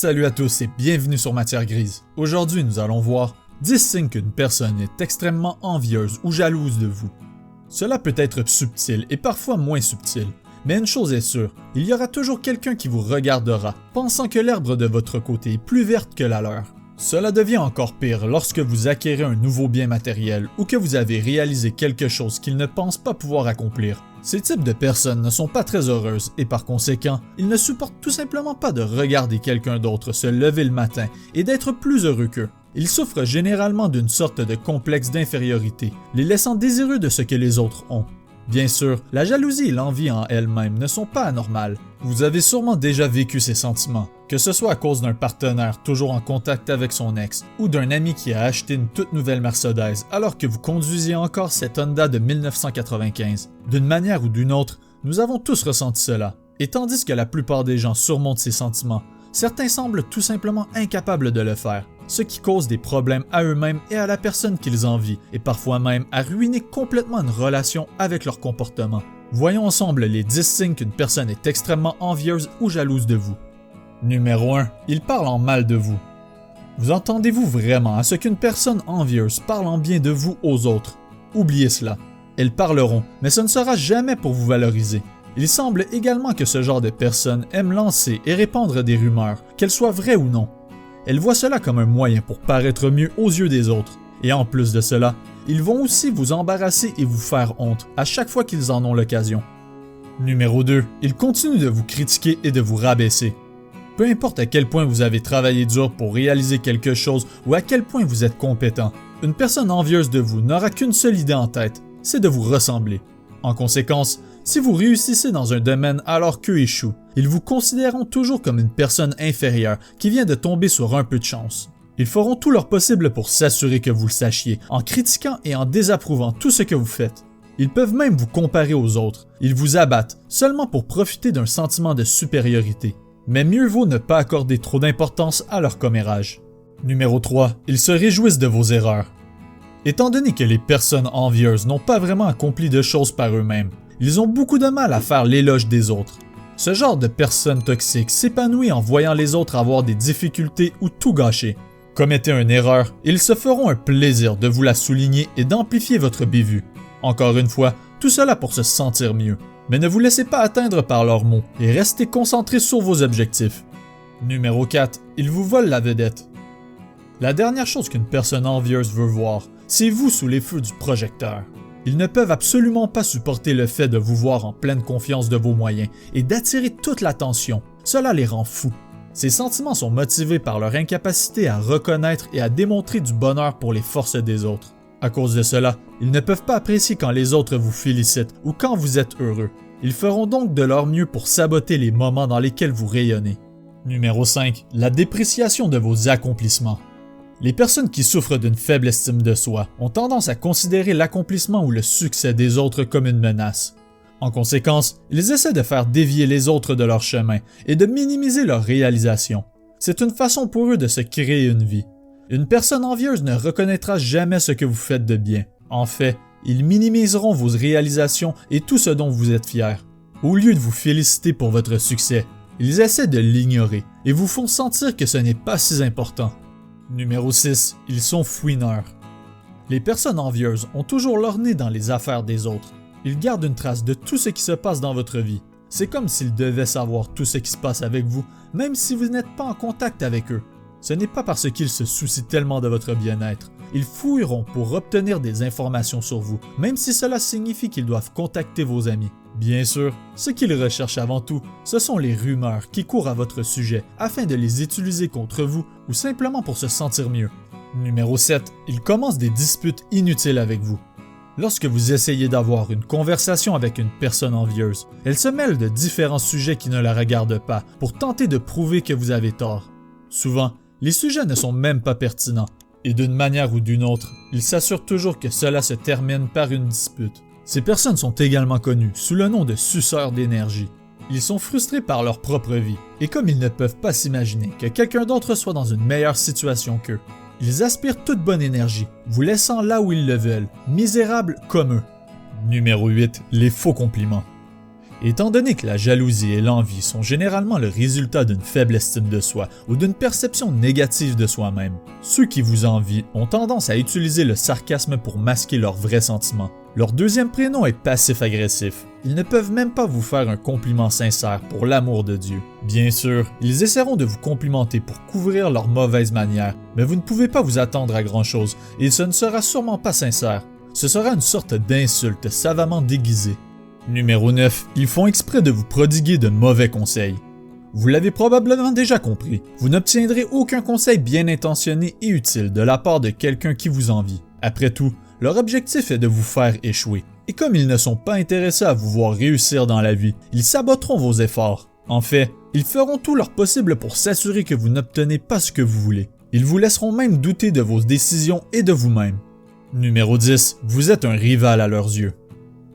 Salut à tous et bienvenue sur Matière Grise. Aujourd'hui, nous allons voir 10 signes qu'une personne est extrêmement envieuse ou jalouse de vous. Cela peut être subtil et parfois moins subtil, mais une chose est sûre, il y aura toujours quelqu'un qui vous regardera, pensant que l'herbe de votre côté est plus verte que la leur. Cela devient encore pire lorsque vous acquérez un nouveau bien matériel ou que vous avez réalisé quelque chose qu'ils ne pensent pas pouvoir accomplir. Ces types de personnes ne sont pas très heureuses et par conséquent, ils ne supportent tout simplement pas de regarder quelqu'un d'autre se lever le matin et d'être plus heureux qu'eux. Ils souffrent généralement d'une sorte de complexe d'infériorité, les laissant désireux de ce que les autres ont. Bien sûr, la jalousie et l'envie en elles-mêmes ne sont pas anormales. Vous avez sûrement déjà vécu ces sentiments, que ce soit à cause d'un partenaire toujours en contact avec son ex ou d'un ami qui a acheté une toute nouvelle Mercedes alors que vous conduisiez encore cette Honda de 1995. D'une manière ou d'une autre, nous avons tous ressenti cela. Et tandis que la plupart des gens surmontent ces sentiments, certains semblent tout simplement incapables de le faire, ce qui cause des problèmes à eux-mêmes et à la personne qu'ils envient, et parfois même à ruiner complètement une relation avec leur comportement. Voyons ensemble les 10 signes qu'une personne est extrêmement envieuse ou jalouse de vous. Numéro 1. Il parle en mal de vous. Vous entendez-vous vraiment à ce qu'une personne envieuse parle en bien de vous aux autres? Oubliez cela. Elles parleront, mais ce ne sera jamais pour vous valoriser. Il semble également que ce genre de personnes aiment lancer et répandre des rumeurs, qu'elles soient vraies ou non. Elles voient cela comme un moyen pour paraître mieux aux yeux des autres. Et en plus de cela, ils vont aussi vous embarrasser et vous faire honte à chaque fois qu'ils en ont l'occasion. Numéro 2. Ils continuent de vous critiquer et de vous rabaisser. Peu importe à quel point vous avez travaillé dur pour réaliser quelque chose ou à quel point vous êtes compétent, une personne envieuse de vous n'aura qu'une seule idée en tête, c'est de vous ressembler. En conséquence, si vous réussissez dans un domaine alors qu'eux échouent, ils vous considéreront toujours comme une personne inférieure qui vient de tomber sur un peu de chance. Ils feront tout leur possible pour s'assurer que vous le sachiez, en critiquant et en désapprouvant tout ce que vous faites. Ils peuvent même vous comparer aux autres. Ils vous abattent seulement pour profiter d'un sentiment de supériorité. Mais mieux vaut ne pas accorder trop d'importance à leur commérage. Numéro 3. Ils se réjouissent de vos erreurs. Étant donné que les personnes envieuses n'ont pas vraiment accompli de choses par eux-mêmes, ils ont beaucoup de mal à faire l'éloge des autres. Ce genre de personnes toxiques s'épanouit en voyant les autres avoir des difficultés ou tout gâcher. Commettez une erreur, ils se feront un plaisir de vous la souligner et d'amplifier votre bévue. Encore une fois, tout cela pour se sentir mieux. Mais ne vous laissez pas atteindre par leurs mots et restez concentrés sur vos objectifs. Numéro 4. Ils vous volent la vedette. La dernière chose qu'une personne envieuse veut voir, c'est vous sous les feux du projecteur. Ils ne peuvent absolument pas supporter le fait de vous voir en pleine confiance de vos moyens et d'attirer toute l'attention. Cela les rend fous. Ces sentiments sont motivés par leur incapacité à reconnaître et à démontrer du bonheur pour les forces des autres. À cause de cela, ils ne peuvent pas apprécier quand les autres vous félicitent ou quand vous êtes heureux. Ils feront donc de leur mieux pour saboter les moments dans lesquels vous rayonnez. Numéro 5. La dépréciation de vos accomplissements. Les personnes qui souffrent d'une faible estime de soi ont tendance à considérer l'accomplissement ou le succès des autres comme une menace. En conséquence, ils essaient de faire dévier les autres de leur chemin et de minimiser leurs réalisations. C'est une façon pour eux de se créer une vie. Une personne envieuse ne reconnaîtra jamais ce que vous faites de bien. En fait, ils minimiseront vos réalisations et tout ce dont vous êtes fiers. Au lieu de vous féliciter pour votre succès, ils essaient de l'ignorer et vous font sentir que ce n'est pas si important. Numéro 6. Ils sont fouineurs. Les personnes envieuses ont toujours leur nez dans les affaires des autres. Ils gardent une trace de tout ce qui se passe dans votre vie. C'est comme s'ils devaient savoir tout ce qui se passe avec vous, même si vous n'êtes pas en contact avec eux. Ce n'est pas parce qu'ils se soucient tellement de votre bien-être. Ils fouilleront pour obtenir des informations sur vous, même si cela signifie qu'ils doivent contacter vos amis. Bien sûr, ce qu'ils recherchent avant tout, ce sont les rumeurs qui courent à votre sujet afin de les utiliser contre vous ou simplement pour se sentir mieux. Numéro 7. Ils commencent des disputes inutiles avec vous. Lorsque vous essayez d'avoir une conversation avec une personne envieuse, elle se mêle de différents sujets qui ne la regardent pas pour tenter de prouver que vous avez tort. Souvent, les sujets ne sont même pas pertinents, et d'une manière ou d'une autre, ils s'assurent toujours que cela se termine par une dispute. Ces personnes sont également connues sous le nom de suceurs d'énergie. Ils sont frustrés par leur propre vie, et comme ils ne peuvent pas s'imaginer que quelqu'un d'autre soit dans une meilleure situation qu'eux, ils aspirent toute bonne énergie, vous laissant là où ils le veulent, misérables comme eux. Numéro 8. Les faux compliments. Étant donné que la jalousie et l'envie sont généralement le résultat d'une faible estime de soi ou d'une perception négative de soi-même, ceux qui vous envient ont tendance à utiliser le sarcasme pour masquer leurs vrais sentiments. Leur deuxième prénom est passif-agressif. Ils ne peuvent même pas vous faire un compliment sincère pour l'amour de Dieu. Bien sûr, ils essaieront de vous complimenter pour couvrir leurs mauvaises manières, mais vous ne pouvez pas vous attendre à grand-chose et ce ne sera sûrement pas sincère. Ce sera une sorte d'insulte savamment déguisée. Numéro 9. Ils font exprès de vous prodiguer de mauvais conseils. Vous l'avez probablement déjà compris, vous n'obtiendrez aucun conseil bien intentionné et utile de la part de quelqu'un qui vous envie. Après tout, leur objectif est de vous faire échouer. Et comme ils ne sont pas intéressés à vous voir réussir dans la vie, ils saboteront vos efforts. En fait, ils feront tout leur possible pour s'assurer que vous n'obtenez pas ce que vous voulez. Ils vous laisseront même douter de vos décisions et de vous-même. Numéro 10. Vous êtes un rival à leurs yeux.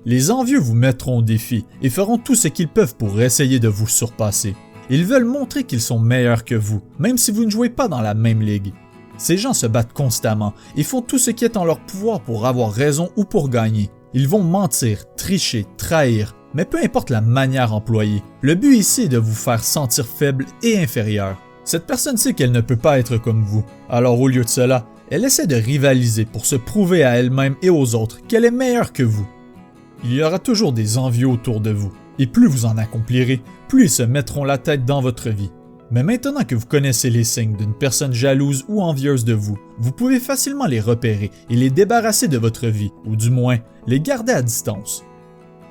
Les envieux vous mettront au défi et feront tout ce qu'ils peuvent pour essayer de vous surpasser. Ils veulent montrer qu'ils sont meilleurs que vous, même si vous ne jouez pas dans la même ligue. Ces gens se battent constamment et font tout ce qui est en leur pouvoir pour avoir raison ou pour gagner. Ils vont mentir, tricher, trahir, mais peu importe la manière employée, le but ici est de vous faire sentir faible et inférieur. Cette personne sait qu'elle ne peut pas être comme vous, alors au lieu de cela, elle essaie de rivaliser pour se prouver à elle-même et aux autres qu'elle est meilleure que vous. Il y aura toujours des envieux autour de vous, et plus vous en accomplirez, plus ils se mettront la tête dans votre vie. Mais maintenant que vous connaissez les signes d'une personne jalouse ou envieuse de vous, vous pouvez facilement les repérer et les débarrasser de votre vie, ou du moins, les garder à distance.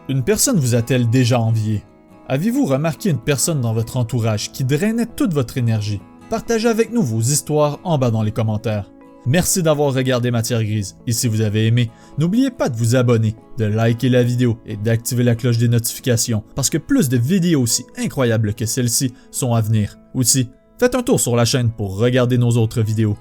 Une personne vous a-t-elle déjà envié? Avez-vous remarqué une personne dans votre entourage qui drainait toute votre énergie? Partagez avec nous vos histoires en bas dans les commentaires. Merci d'avoir regardé Matière Grise, et si vous avez aimé, n'oubliez pas de vous abonner, de liker la vidéo et d'activer la cloche des notifications, parce que plus de vidéos aussi incroyables que celle-ci sont à venir. Aussi, faites un tour sur la chaîne pour regarder nos autres vidéos.